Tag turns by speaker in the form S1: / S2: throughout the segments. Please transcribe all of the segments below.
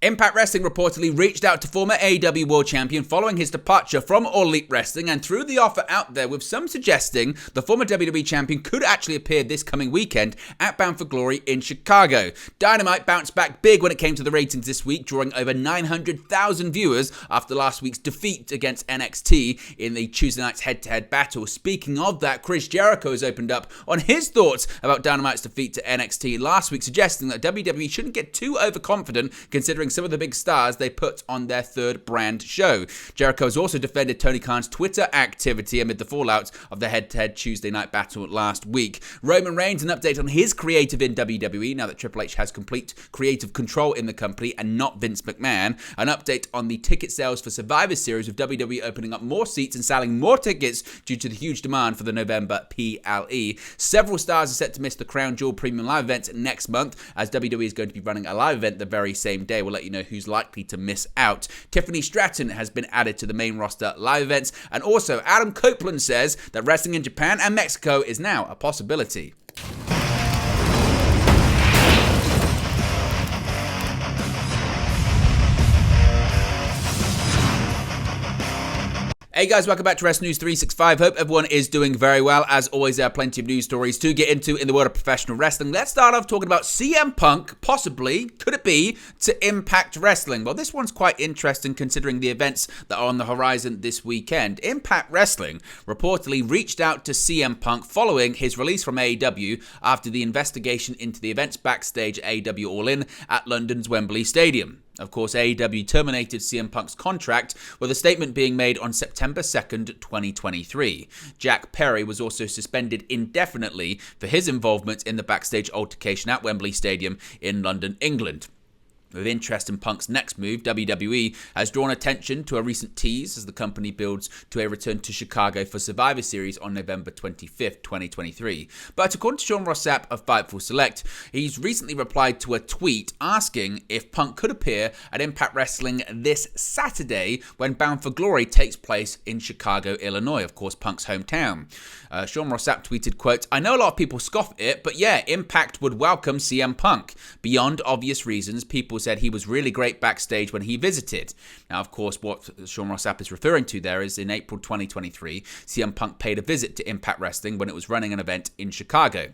S1: Impact Wrestling reportedly reached out to former AEW World Champion following his departure from All Elite Wrestling and threw the offer out there, with some suggesting the former WWE Champion could actually appear this coming weekend at Bound for Glory in Chicago. Dynamite bounced back big when it came to the ratings this week, drawing over 900,000 viewers after last week's defeat against NXT in the Tuesday night's head-to-head battle. Speaking of that, Chris Jericho has opened up on his thoughts about Dynamite's defeat to NXT last week, suggesting that WWE shouldn't get too overconfident considering some of the big stars they put on their third brand show. Jericho has also defended Tony Khan's Twitter activity amid the fallout of the head-to-head Tuesday night battle last week. Roman Reigns, an update on his creative in WWE now that Triple H has complete creative control in the company and not Vince McMahon. An update on the ticket sales for Survivor Series, with WWE opening up more seats and selling more tickets due to the huge demand for the November PLE. Several stars are set to miss the Crown Jewel Premium Live event next month, as WWE is going to be running a live event the very same day. We'll let you know who's likely to miss out. Tiffany Stratton has been added to the main roster live events, and also Adam Copeland says that wrestling in Japan and Mexico is now a possibility. Hey guys, welcome back to Wrestling News 365. Hope everyone is doing very well. As always, there are plenty of news stories to get into in the world of professional wrestling. Let's start off talking about CM Punk, possibly, could it be, to Impact Wrestling? Well, this one's quite interesting considering the events that are on the horizon this weekend. Impact Wrestling reportedly reached out to CM Punk following his release from AEW after the investigation into the events backstage at AEW All In at London's Wembley Stadium. Of course, AEW terminated CM Punk's contract, with a statement being made on September 2nd, 2023. Jack Perry was also suspended indefinitely for his involvement in the backstage altercation at Wembley Stadium in London, England. With interest in Punk's next move, WWE has drawn attention to a recent tease as the company builds to a return to Chicago for Survivor Series on November 25th, 2023. But according to Sean Ross Sapp of Fightful Select, he's recently replied to a tweet asking if Punk could appear at Impact Wrestling this Saturday when Bound for Glory takes place in Chicago, Illinois, of course, Punk's hometown. Sean Ross Sapp tweeted, quote, "I know a lot of people scoff at it, but yeah, Impact would welcome CM Punk. Beyond obvious reasons, people said he was really great backstage when he visited." Now, of course, what Sean Ross Sapp is referring to there is in April 2023, CM Punk paid a visit to Impact Wrestling when it was running an event in Chicago.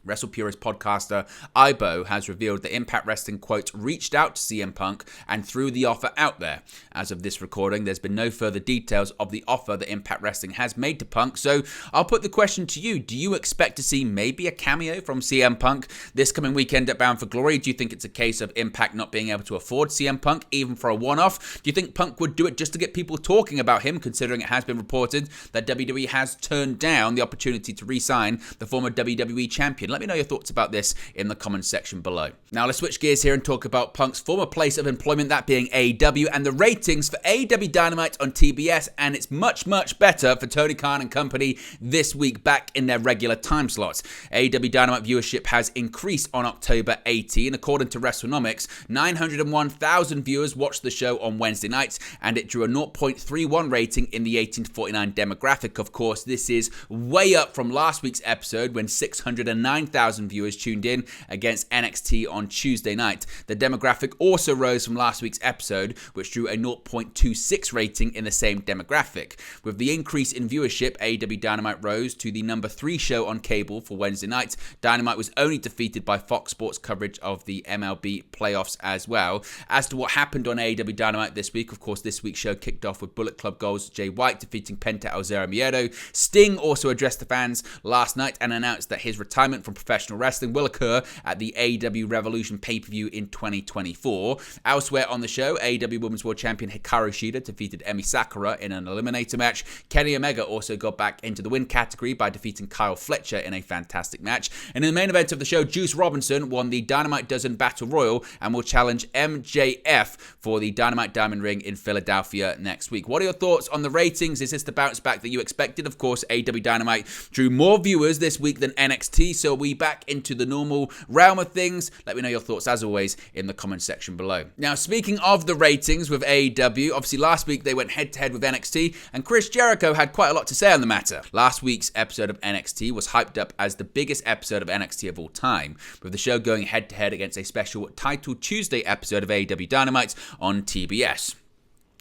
S1: WrestlePurist podcaster Ibo has revealed that Impact Wrestling, quote, reached out to CM Punk and threw the offer out there. As of this recording, there's been no further details of the offer that Impact Wrestling has made to Punk, so I'll put the question to you. Do you expect to see maybe a cameo from CM Punk this coming weekend at Bound for Glory? Do you think it's a case of Impact not being able to afford CM Punk, even for a one-off? Do you think Punk would do it just to get people talking about him, considering it has been reported that WWE has turned down the opportunity to re-sign the former WWE Champion? Let me know your thoughts about this in the comments section below. Now let's switch gears here and talk about Punk's former place of employment, that being AEW, and the ratings for AEW Dynamite on TBS, and it's much, much better for Tony Khan and company this week back in their regular time slots. AEW Dynamite viewership has increased on October 18. According to WrestleNomics, 901,000 viewers watched the show on Wednesday nights, and it drew a 0.31 rating in the 18 to 49 demographic. Of course, this is way up from last week's episode when 609,000 viewers tuned in against NXT on Tuesday night. The demographic also rose from last week's episode, which drew a 0.26 rating in the same demographic. With the increase in viewership, AEW Dynamite rose to the number 3 show on cable for Wednesday night. Dynamite was only defeated by Fox Sports coverage of the MLB playoffs as well. As to what happened on AEW Dynamite this week, of course, this week's show kicked off with Bullet Club Gold's Jay White defeating Penta El Zero Miedo. Sting also addressed the fans last night and announced that his retirement from professional wrestling will occur at the AEW Revolution pay-per-view in 2024. Elsewhere on the show, AEW Women's World Champion Hikaru Shida defeated Emi Sakura in an eliminator match. Kenny Omega also got back into the win category by defeating Kyle Fletcher in a fantastic match. And in the main event of the show, Juice Robinson won the Dynamite Dozen Battle Royal and will challenge MJF for the Dynamite Diamond Ring in Philadelphia next week. What are your thoughts on the ratings? Is this the bounce back that you expected? Of course, AEW Dynamite drew more viewers this week than NXT, so WWE back into the normal realm of things? Let me know your thoughts, as always, in the comment section below. Now, speaking of the ratings with AEW, obviously last week they went head-to-head with NXT, and Chris Jericho had quite a lot to say on the matter. Last week's episode of NXT was hyped up as the biggest episode of NXT of all time, with the show going head-to-head against a special Title Tuesday episode of AEW Dynamite on TBS.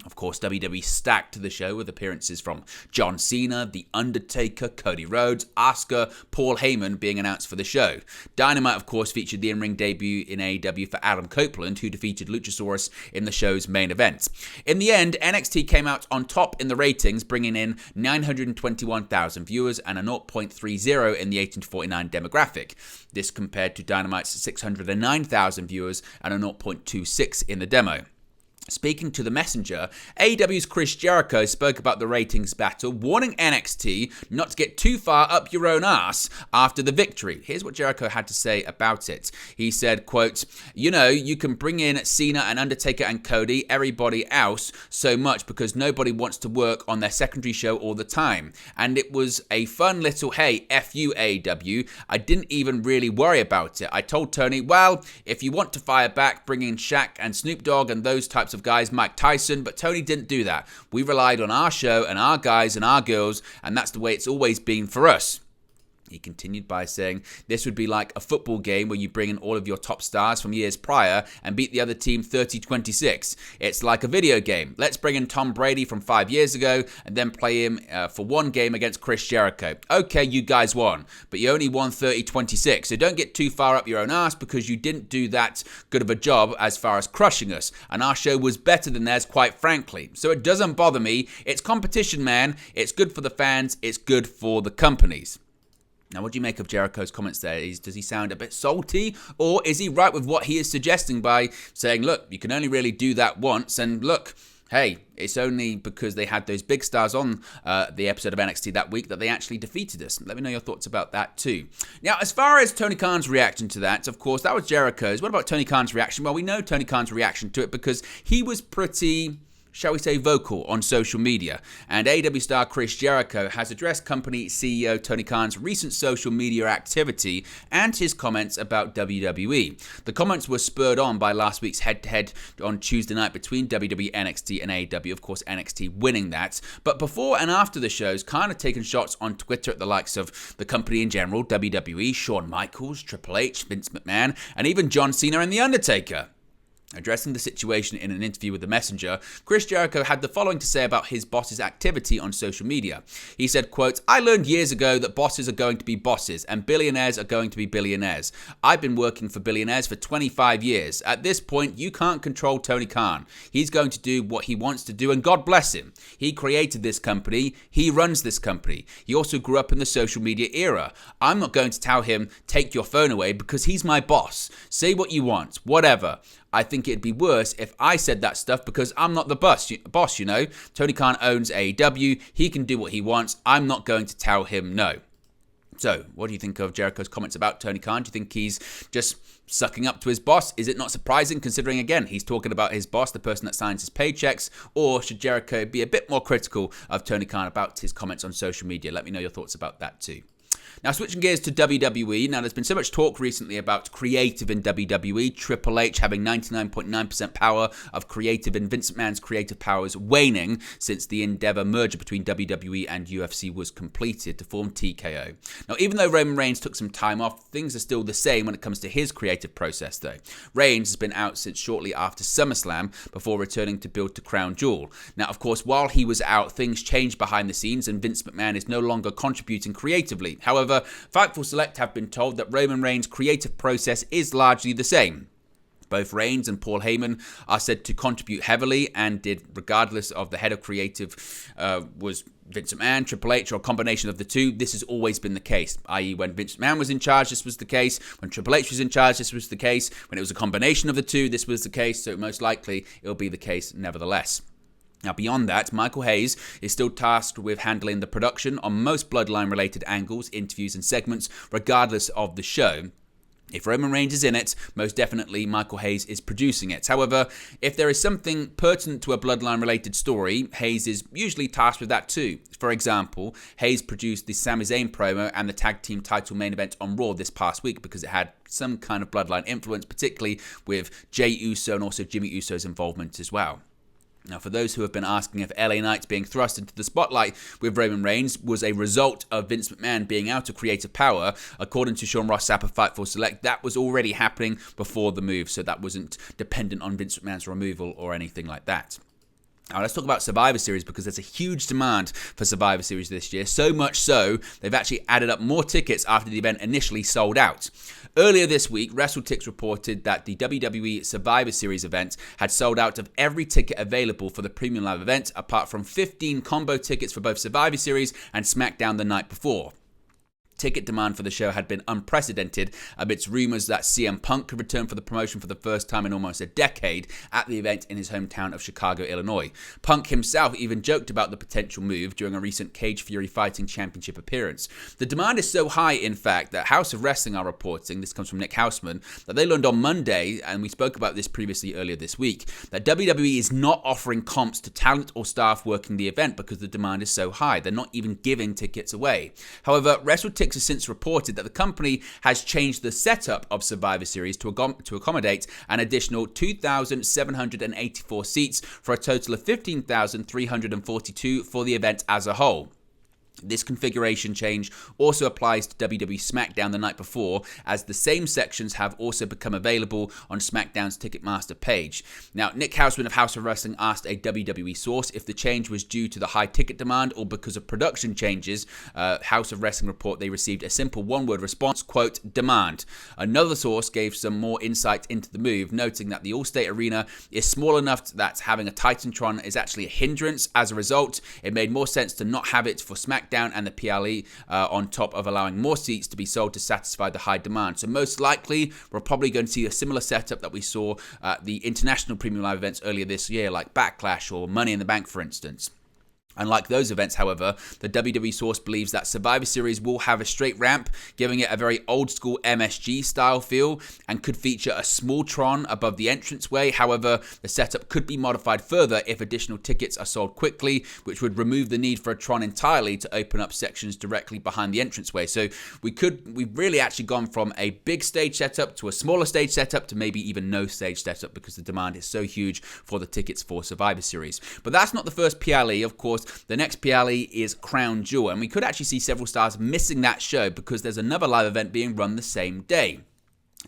S1: Of course, WWE stacked the show with appearances from John Cena, The Undertaker, Cody Rhodes, Asuka, Paul Heyman being announced for the show. Dynamite, of course, featured the in-ring debut in AEW for Adam Copeland, who defeated Luchasaurus in the show's main event. In the end, NXT came out on top in the ratings, bringing in 921,000 viewers and a 0.30 in the 18 to 49 demographic. This compared to Dynamite's 609,000 viewers and a 0.26 in the demo. Speaking to The Messenger, AEW's Chris Jericho spoke about the ratings battle, warning NXT not to get too far up your own ass after the victory. Here's what Jericho had to say about it. He said, quote, you can bring in Cena and Undertaker and Cody, everybody else, so much because nobody wants to work on their secondary show all the time. And it was a fun little, hey, F you, AEW. I didn't even really worry about it. I told Tony, well, if you want to fire back, bring in Shaq and Snoop Dogg and those types of guys, Mike Tyson, but Tony didn't do that. We relied on our show and our guys and our girls, and that's the way it's always been for us. He continued by saying, this would be like a football game where you bring in all of your top stars from years prior and beat the other team 30-26. It's like a video game. Let's bring in Tom Brady from 5 years ago and then play him for one game against Chris Jericho. Okay, you guys won, but you only won 30-26, so don't get too far up your own ass because you didn't do that good of a job as far as crushing us, and our show was better than theirs, quite frankly. So it doesn't bother me. It's competition, man. It's good for the fans. It's good for the companies. Now, what do you make of Jericho's comments there? Does he sound a bit salty, or is he right with what he is suggesting by saying, look, you can only really do that once, and look, hey, it's only because they had those big stars on the episode of NXT that week that they actually defeated us. Let me know your thoughts about that too. Now, as far as Tony Khan's reaction to that, of course, that was Jericho's. What about Tony Khan's reaction? Well, we know Tony Khan's reaction to it because he was pretty, shall we say, vocal on social media. And AEW star Chris Jericho has addressed company CEO Tony Khan's recent social media activity and his comments about WWE. The comments were spurred on by last week's head-to-head on Tuesday night between WWE NXT and AEW, of course NXT winning that. But before and after the shows, Khan had taken shots on Twitter at the likes of the company in general, WWE, Shawn Michaels, Triple H, Vince McMahon, and even John Cena and The Undertaker. Addressing the situation in an interview with The Messenger, Chris Jericho had the following to say about his boss's activity on social media. He said, quote, I learned years ago that bosses are going to be bosses and billionaires are going to be billionaires. I've been working for billionaires for 25 years. At this point, you can't control Tony Khan. He's going to do what he wants to do, and God bless him. He created this company. He runs this company. He also grew up in the social media era. I'm not going to tell him, take your phone away, because he's my boss. Say what you want, whatever. I think it'd be worse if I said that stuff because I'm not the boss, you know. Tony Khan owns AEW. He can do what he wants. I'm not going to tell him no. So, what do you think of Jericho's comments about Tony Khan? Do you think he's just sucking up to his boss? Is it not surprising considering, again, he's talking about his boss, the person that signs his paychecks? Or should Jericho be a bit more critical of Tony Khan about his comments on social media? Let me know your thoughts about that too. Now, switching gears to WWE. Now, there's been so much talk recently about creative in WWE. Triple H having 99.9% power of creative and Vince McMahon's creative powers waning since the Endeavor merger between WWE and UFC was completed to form TKO. Now, even though Roman Reigns took some time off, things are still the same when it comes to his creative process, though. Reigns has been out since shortly after SummerSlam before returning to build to Crown Jewel. Now, of course, while he was out, things changed behind the scenes and Vince McMahon is no longer contributing creatively. However, Fightful Select have been told that Roman Reigns' creative process is largely the same. Both Reigns and Paul Heyman are said to contribute heavily and did, regardless of the head of creative was Vince McMahon, Triple H, or a combination of the two. This has always been the case, i.e. when Vince McMahon was in charge, this was the case. When Triple H was in charge, this was the case. When it was a combination of the two, this was the case. So most likely, it'll be the case nevertheless. Now, beyond that, Michael Hayes is still tasked with handling the production on most Bloodline-related angles, interviews, and segments, regardless of the show. If Roman Reigns is in it, most definitely Michael Hayes is producing it. However, if there is something pertinent to a bloodline-related story, Hayes is usually tasked with that too. For example, Hayes produced the Sami Zayn promo and the tag team title main event on Raw this past week because it had some kind of bloodline influence, particularly with Jey Uso and also Jimmy Uso's involvement as well. Now, for those who have been asking if LA Knight being thrust into the spotlight with Roman Reigns was a result of Vince McMahon being out of creative power, according to Sean Ross Sapp of Fightful Select, that was already happening before the move, so that wasn't dependent on Vince McMahon's removal or anything like that. Now, let's talk about Survivor Series because there's a huge demand for Survivor Series this year. So much so, they've actually added up more tickets after the event initially sold out. Earlier this week, WrestleTix reported that the WWE Survivor Series event had sold out of every ticket available for the Premium Live event, apart from 15 combo tickets for both Survivor Series and SmackDown the night before. Ticket demand for the show had been unprecedented amidst rumors that CM Punk could return for the promotion for the first time in almost a decade at the event in his hometown of Chicago, Illinois. Punk himself even joked about the potential move during a recent Cage Fury Fighting Championship appearance. The demand is so high, in fact, that House of Wrestling are reporting, this comes from Nick Hausman, that they learned on Monday, and we spoke about this previously earlier this week, that WWE is not offering comps to talent or staff working the event because the demand is so high. They're not even giving tickets away. However, WrestleTix has since reported that the company has changed the setup of Survivor Series to accommodate an additional 2,784 seats for a total of 15,342 for the event as a whole. This configuration change also applies to WWE SmackDown the night before, as the same sections have also become available on SmackDown's Ticketmaster page. Now, Nick Hausman of House of Wrestling asked a WWE source if the change was due to the high ticket demand or because of production changes. House of Wrestling report they received a simple one-word response, quote, demand. Another source gave some more insight into the move, noting that the All-State Arena is small enough that having a Titantron is actually a hindrance. As a result, it made more sense to not have it for SmackDown and the PLE on top of allowing more seats to be sold to satisfy the high demand. So most likely, we're probably going to see a similar setup that we saw at the international premium live events earlier this year, like Backlash or Money in the Bank, for instance. Unlike those events, however, the WWE source believes that Survivor Series will have a straight ramp, giving it a very old-school MSG style feel, and could feature a small Tron above the entranceway. However, the setup could be modified further if additional tickets are sold quickly, which would remove the need for a Tron entirely to open up sections directly behind the entranceway. So we've really actually gone from a big stage setup to a smaller stage setup to maybe even no stage setup because the demand is so huge for the tickets for Survivor Series. But that's not the first PLE, of course. The next PLE is Crown Jewel, and we could actually see several stars missing that show because there's another live event being run the same day.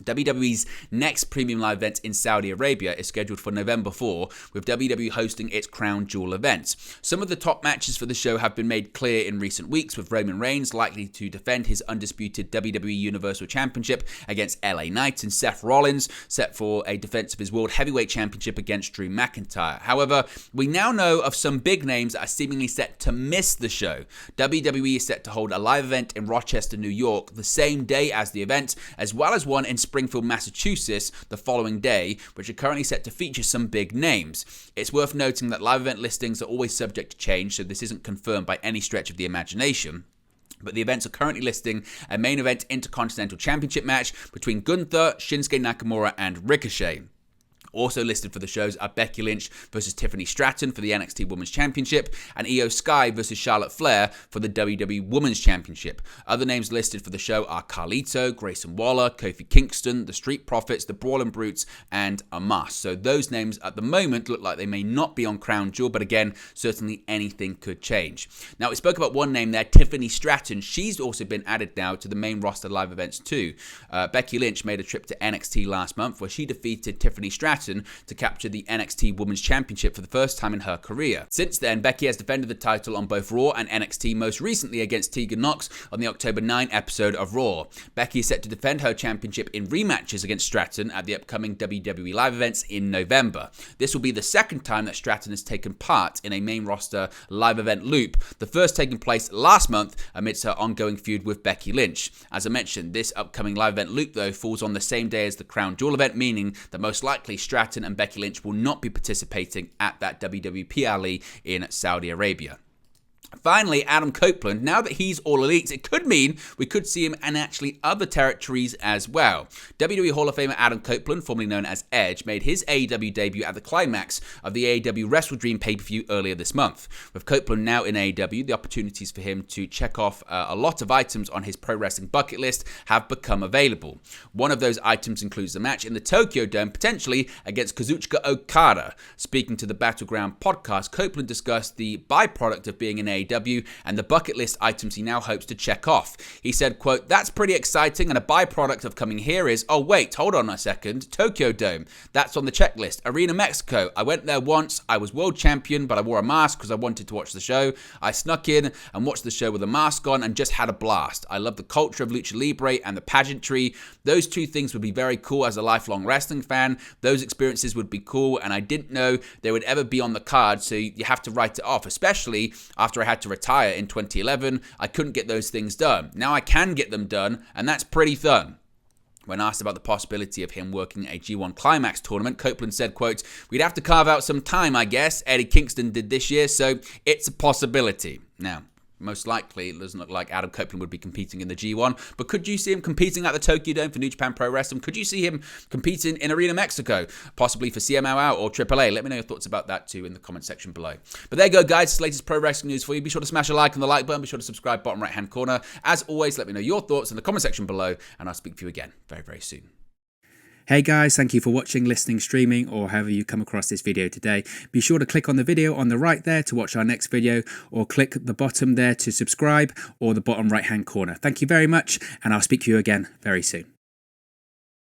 S1: WWE's next premium live event in Saudi Arabia is scheduled for November 4, with WWE hosting its Crown Jewel event. Some of the top matches for the show have been made clear in recent weeks, with Roman Reigns likely to defend his undisputed WWE Universal Championship against LA Knight, and Seth Rollins set for a defense of his World Heavyweight Championship against Drew McIntyre. However, we now know of some big names that are seemingly set to miss the show. WWE is set to hold a live event in Rochester, New York, the same day as the event, as well as one in Springfield, Massachusetts the following day, which are currently set to feature some big names. It's worth noting that live event listings are always subject to change, so this isn't confirmed by any stretch of the imagination. But the events are currently listing a main event Intercontinental Championship match between Gunther, Shinsuke Nakamura, and Ricochet. Also listed for the shows are Becky Lynch versus Tiffany Stratton for the NXT Women's Championship and Io Sky versus Charlotte Flair for the WWE Women's Championship. Other names listed for the show are Carlito, Grayson Waller, Kofi Kingston, the Street Profits, the Brawling Brutes, and Amos. So those names at the moment look like they may not be on Crown Jewel, but again, certainly anything could change. Now, we spoke about one name there, Tiffany Stratton. She's also been added now to the main roster live events too. Becky Lynch made a trip to NXT last month where she defeated Tiffany Stratton to capture the NXT Women's Championship for the first time in her career. Since then, Becky has defended the title on both Raw and NXT, most recently against Tegan Nox on the October 9 episode of Raw. Becky is set to defend her championship in rematches against Stratton at the upcoming WWE live events in November. This will be the second time that Stratton has taken part in a main roster live event loop, the first taking place last month amidst her ongoing feud with Becky Lynch. As I mentioned, this upcoming live event loop, though, falls on the same day as the Crown Jewel event, meaning that most likely Stratton and Becky Lynch will not be participating at that WWE PLE in Saudi Arabia. Finally, Adam Copeland, now that he's all elite, it could mean we could see him in actually other territories as well. WWE Hall of Famer Adam Copeland, formerly known as Edge, made his AEW debut at the climax of the AEW Wrestle Dream pay-per-view earlier this month. With Copeland now in AEW, the opportunities for him to check off a lot of items on his pro wrestling bucket list have become available. One of those items includes a match in the Tokyo Dome, potentially against Kazuchika Okada. Speaking to the Battleground podcast, Copeland discussed the byproduct of being in AEW and the bucket list items he now hopes to check off. He said, quote, "That's pretty exciting, and a byproduct of coming here is, oh wait, hold on a second, Tokyo Dome, that's on the checklist. Arena Mexico, I went there once, I was world champion, but I wore a mask because I wanted to watch the show. I snuck in and watched the show with a mask on and just had a blast. I love the culture of Lucha Libre and the pageantry. Those two things would be very cool as a lifelong wrestling fan. Those experiences would be cool, and I didn't know they would ever be on the card, so you have to write it off, especially after I had to retire in 2011. I couldn't get those things done. Now I can get them done, and that's pretty fun." When asked about the possibility of him working a G1 Climax tournament, Copeland said, quote, "We'd have to carve out some time, I guess. Eddie Kingston did this year, so it's a possibility." Now, most likely, it doesn't look like Adam Copeland would be competing in the G1, but could you see him competing at the Tokyo Dome for New Japan Pro Wrestling? Could you see him competing in Arena Mexico, possibly for CMLL or AAA? Let me know your thoughts about that too in the comment section below. But there you go, guys. It's the latest pro wrestling news for you. Be sure to smash a like on the like button. Be sure to subscribe, bottom right-hand corner. As always, let me know your thoughts in the comment section below, and I'll speak to you again very, very soon.
S2: Hey guys, thank you for watching, listening, streaming, or however you come across this video today. Be sure to click on the video on the right there to watch our next video, or click the bottom there to subscribe, or the bottom right hand corner. Thank you very much, and I'll speak to you again very soon.